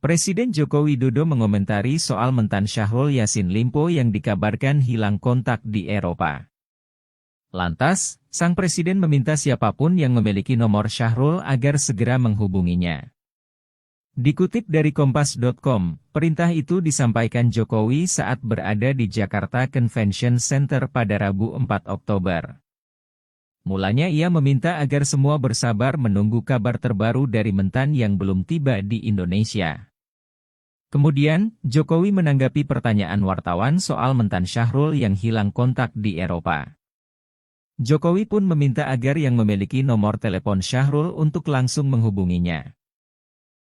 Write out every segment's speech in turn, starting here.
Presiden Joko Widodo mengomentari soal mentan Syahrul Yassin Limpo yang dikabarkan hilang kontak di Eropa. Lantas, sang presiden meminta siapapun yang memiliki nomor Syahrul agar segera menghubunginya. Dikutip dari Kompas.com, perintah itu disampaikan Jokowi saat berada di Jakarta Convention Center pada Rabu 4 Oktober. Mulanya ia meminta agar semua bersabar menunggu kabar terbaru dari mentan yang belum tiba di Indonesia. Kemudian, Jokowi menanggapi pertanyaan wartawan soal mentan Syahrul yang hilang kontak di Eropa. Jokowi pun meminta agar yang memiliki nomor telepon Syahrul untuk langsung menghubunginya.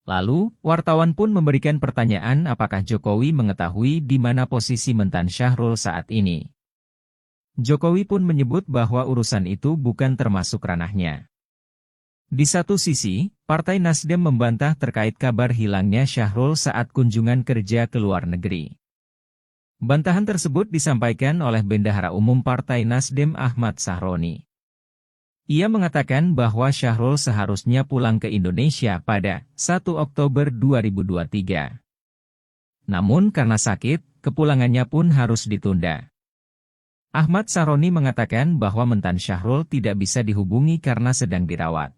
Lalu, wartawan pun memberikan pertanyaan apakah Jokowi mengetahui di mana posisi mentan Syahrul saat ini. Jokowi pun menyebut bahwa urusan itu bukan termasuk ranahnya. Di satu sisi, Partai Nasdem membantah terkait kabar hilangnya Syahrul saat kunjungan kerja ke luar negeri. Bantahan tersebut disampaikan oleh Bendahara Umum Partai Nasdem Ahmad Sahroni. Ia mengatakan bahwa Syahrul seharusnya pulang ke Indonesia pada 1 Oktober 2023. Namun karena sakit, kepulangannya pun harus ditunda. Ahmad Sahroni mengatakan bahwa mentan Syahrul tidak bisa dihubungi karena sedang dirawat.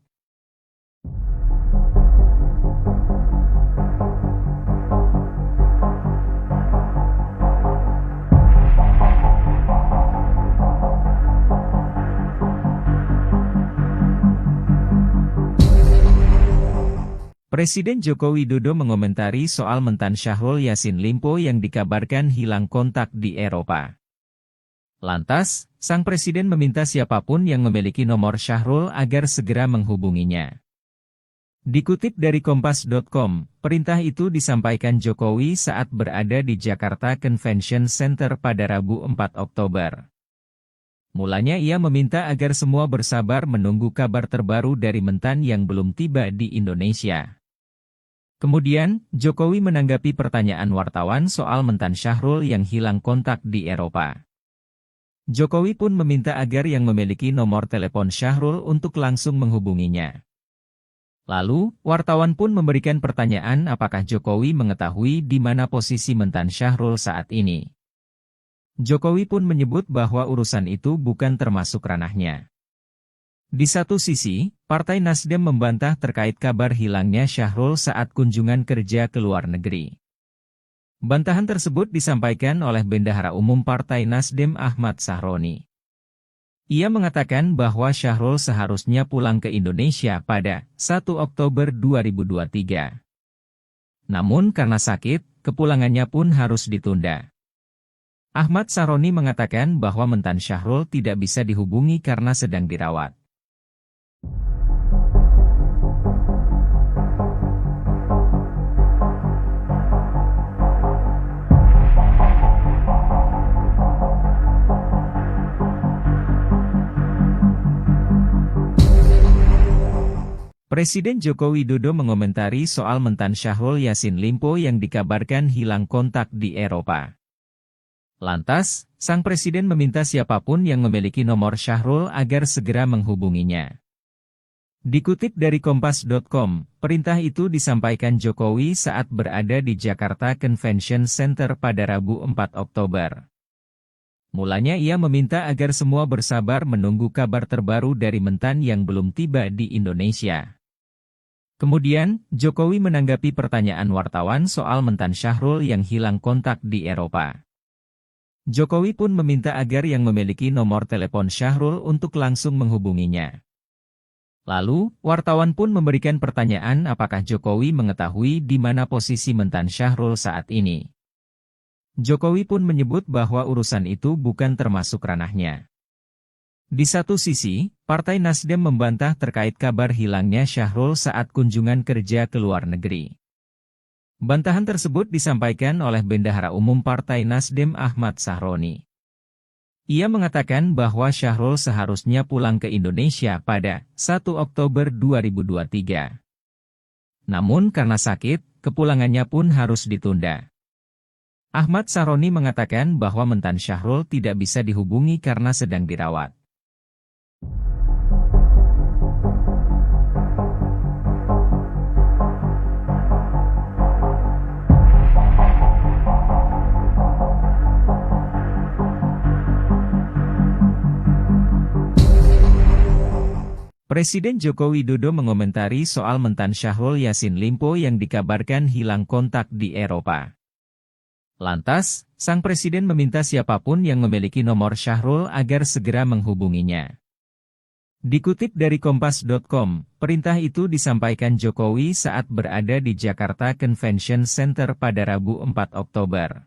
Presiden Joko Widodo mengomentari soal mentan Syahrul Yassin Limpo yang dikabarkan hilang kontak di Eropa. Lantas, sang presiden meminta siapapun yang memiliki nomor Syahrul agar segera menghubunginya. Dikutip dari Kompas.com, perintah itu disampaikan Jokowi saat berada di Jakarta Convention Center pada Rabu 4 Oktober. Mulanya ia meminta agar semua bersabar menunggu kabar terbaru dari mentan yang belum tiba di Indonesia. Kemudian, Jokowi menanggapi pertanyaan wartawan soal mentan Syahrul yang hilang kontak di Eropa. Jokowi pun meminta agar yang memiliki nomor telepon Syahrul untuk langsung menghubunginya. Lalu, wartawan pun memberikan pertanyaan apakah Jokowi mengetahui di mana posisi mentan Syahrul saat ini. Jokowi pun menyebut bahwa urusan itu bukan termasuk ranahnya. Di satu sisi, Partai Nasdem membantah terkait kabar hilangnya Syahrul saat kunjungan kerja ke luar negeri. Bantahan tersebut disampaikan oleh Bendahara Umum Partai Nasdem Ahmad Sahroni. Ia mengatakan bahwa Syahrul seharusnya pulang ke Indonesia pada 1 Oktober 2023. Namun karena sakit, kepulangannya pun harus ditunda. Ahmad Sahroni mengatakan bahwa mentan Syahrul tidak bisa dihubungi karena sedang dirawat. Presiden Joko Widodo mengomentari soal mentan Syahrul Yassin Limpo yang dikabarkan hilang kontak di Eropa. Lantas, sang presiden meminta siapapun yang memiliki nomor Syahrul agar segera menghubunginya. Dikutip dari Kompas.com, perintah itu disampaikan Jokowi saat berada di Jakarta Convention Center pada Rabu 4 Oktober. Mulanya ia meminta agar semua bersabar menunggu kabar terbaru dari mentan yang belum tiba di Indonesia. Kemudian, Jokowi menanggapi pertanyaan wartawan soal mentan Syahrul yang hilang kontak di Eropa. Jokowi pun meminta agar yang memiliki nomor telepon Syahrul untuk langsung menghubunginya. Lalu, wartawan pun memberikan pertanyaan apakah Jokowi mengetahui di mana posisi mentan Syahrul saat ini. Jokowi pun menyebut bahwa urusan itu bukan termasuk ranahnya. Di satu sisi, Partai Nasdem membantah terkait kabar hilangnya Syahrul saat kunjungan kerja ke luar negeri. Bantahan tersebut disampaikan oleh Bendahara Umum Partai Nasdem Ahmad Sahroni. Ia mengatakan bahwa Syahrul seharusnya pulang ke Indonesia pada 1 Oktober 2023. Namun karena sakit, kepulangannya pun harus ditunda. Ahmad Sahroni mengatakan bahwa mentan Syahrul tidak bisa dihubungi karena sedang dirawat. Presiden Joko Widodo mengomentari soal mentan Syahrul Yassin Limpo yang dikabarkan hilang kontak di Eropa. Lantas, sang presiden meminta siapapun yang memiliki nomor Syahrul agar segera menghubunginya. Dikutip dari Kompas.com, perintah itu disampaikan Jokowi saat berada di Jakarta Convention Center pada Rabu 4 Oktober.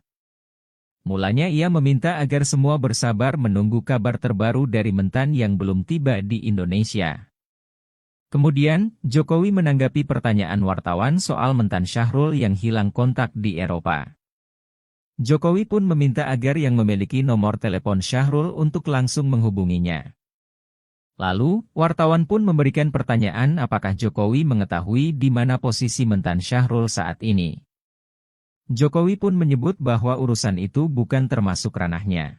Mulanya ia meminta agar semua bersabar menunggu kabar terbaru dari mentan yang belum tiba di Indonesia. Kemudian, Jokowi menanggapi pertanyaan wartawan soal mentan Syahrul yang hilang kontak di Eropa. Jokowi pun meminta agar yang memiliki nomor telepon Syahrul untuk langsung menghubunginya. Lalu, wartawan pun memberikan pertanyaan apakah Jokowi mengetahui di mana posisi mentan Syahrul saat ini. Jokowi pun menyebut bahwa urusan itu bukan termasuk ranahnya.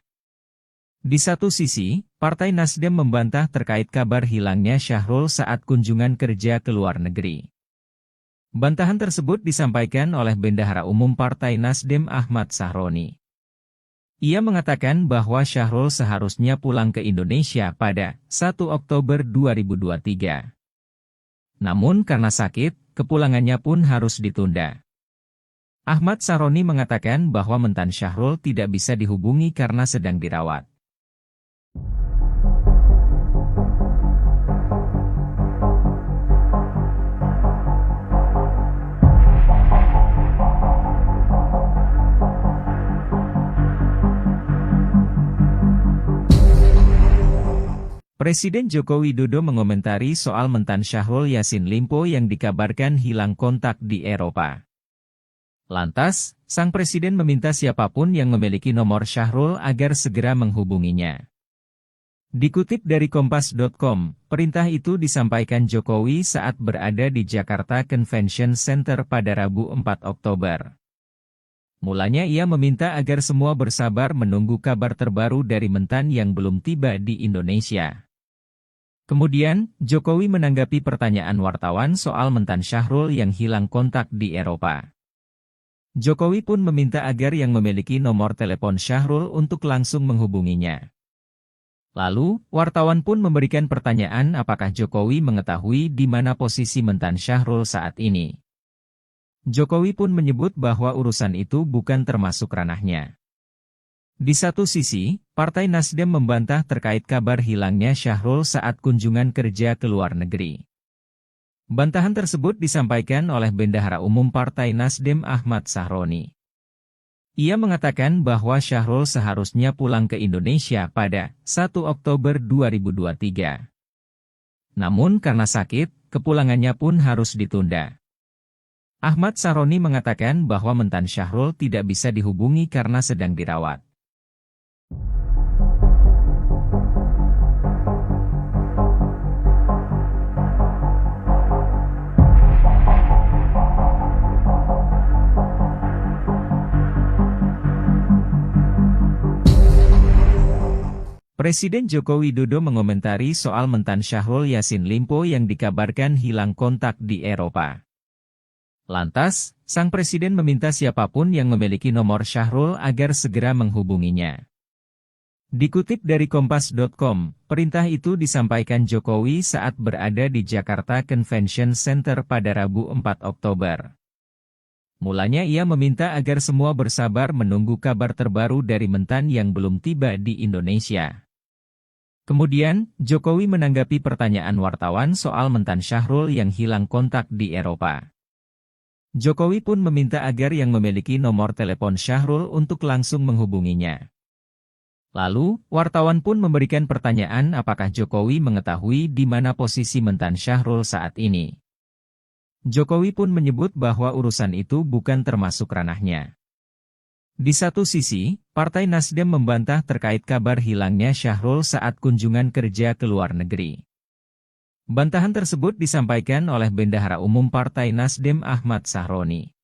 Di satu sisi, Partai Nasdem membantah terkait kabar hilangnya Syahrul saat kunjungan kerja ke luar negeri. Bantahan tersebut disampaikan oleh Bendahara Umum Partai Nasdem Ahmad Sahroni. Ia mengatakan bahwa Syahrul seharusnya pulang ke Indonesia pada 1 Oktober 2023. Namun karena sakit, kepulangannya pun harus ditunda. Ahmad Sahroni mengatakan bahwa mentan Syahrul tidak bisa dihubungi karena sedang dirawat. Presiden Joko Widodo mengomentari soal mentan Syahrul Yassin Limpo yang dikabarkan hilang kontak di Eropa. Lantas, sang presiden meminta siapapun yang memiliki nomor Syahrul agar segera menghubunginya. Dikutip dari Kompas.com, perintah itu disampaikan Jokowi saat berada di Jakarta Convention Center pada Rabu 4 Oktober. Mulanya ia meminta agar semua bersabar menunggu kabar terbaru dari mentan yang belum tiba di Indonesia. Kemudian, Jokowi menanggapi pertanyaan wartawan soal mentan Syahrul yang hilang kontak di Eropa. Jokowi pun meminta agar yang memiliki nomor telepon Syahrul untuk langsung menghubunginya. Lalu, wartawan pun memberikan pertanyaan apakah Jokowi mengetahui di mana posisi mentan Syahrul saat ini. Jokowi pun menyebut bahwa urusan itu bukan termasuk ranahnya. Di satu sisi, Partai Nasdem membantah terkait kabar hilangnya Syahrul saat kunjungan kerja ke luar negeri. Bantahan tersebut disampaikan oleh Bendahara Umum Partai Nasdem Ahmad Sahroni. Ia mengatakan bahwa Syahrul seharusnya pulang ke Indonesia pada 1 Oktober 2023. Namun karena sakit, kepulangannya pun harus ditunda. Ahmad Sahroni mengatakan bahwa mentan Syahrul tidak bisa dihubungi karena sedang dirawat. Presiden Joko Widodo mengomentari soal mentan Syahrul Yassin Limpo yang dikabarkan hilang kontak di Eropa. Lantas, sang presiden meminta siapapun yang memiliki nomor Syahrul agar segera menghubunginya. Dikutip dari Kompas.com, perintah itu disampaikan Jokowi saat berada di Jakarta Convention Center pada Rabu 4 Oktober. Mulanya ia meminta agar semua bersabar menunggu kabar terbaru dari mentan yang belum tiba di Indonesia. Kemudian, Jokowi menanggapi pertanyaan wartawan soal mentan Syahrul yang hilang kontak di Eropa. Jokowi pun meminta agar yang memiliki nomor telepon Syahrul untuk langsung menghubunginya. Lalu, wartawan pun memberikan pertanyaan apakah Jokowi mengetahui di mana posisi mentan Syahrul saat ini. Jokowi pun menyebut bahwa urusan itu bukan termasuk ranahnya. Di satu sisi, Partai Nasdem membantah terkait kabar hilangnya Syahrul saat kunjungan kerja ke luar negeri. Bantahan tersebut disampaikan oleh Bendahara Umum Partai Nasdem Ahmad Sahroni.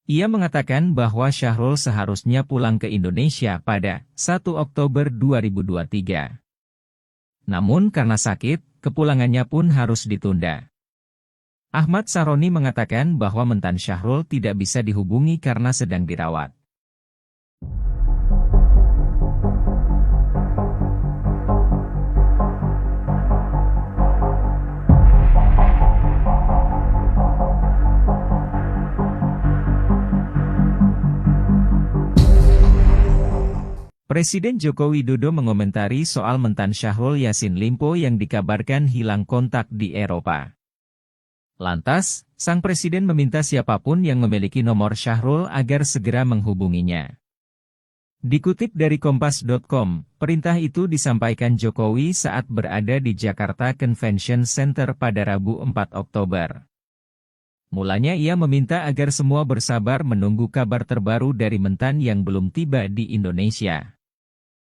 Ia mengatakan bahwa Syahrul seharusnya pulang ke Indonesia pada 1 Oktober 2023. Namun karena sakit, kepulangannya pun harus ditunda. Ahmad Sahroni mengatakan bahwa mentan Syahrul tidak bisa dihubungi karena sedang dirawat. Presiden Joko Widodo mengomentari soal mentan Syahrul Yassin Limpo yang dikabarkan hilang kontak di Eropa. Lantas, sang presiden meminta siapapun yang memiliki nomor Syahrul agar segera menghubunginya. Dikutip dari Kompas.com, perintah itu disampaikan Jokowi saat berada di Jakarta Convention Center pada Rabu 4 Oktober. Mulanya ia meminta agar semua bersabar menunggu kabar terbaru dari mentan yang belum tiba di Indonesia.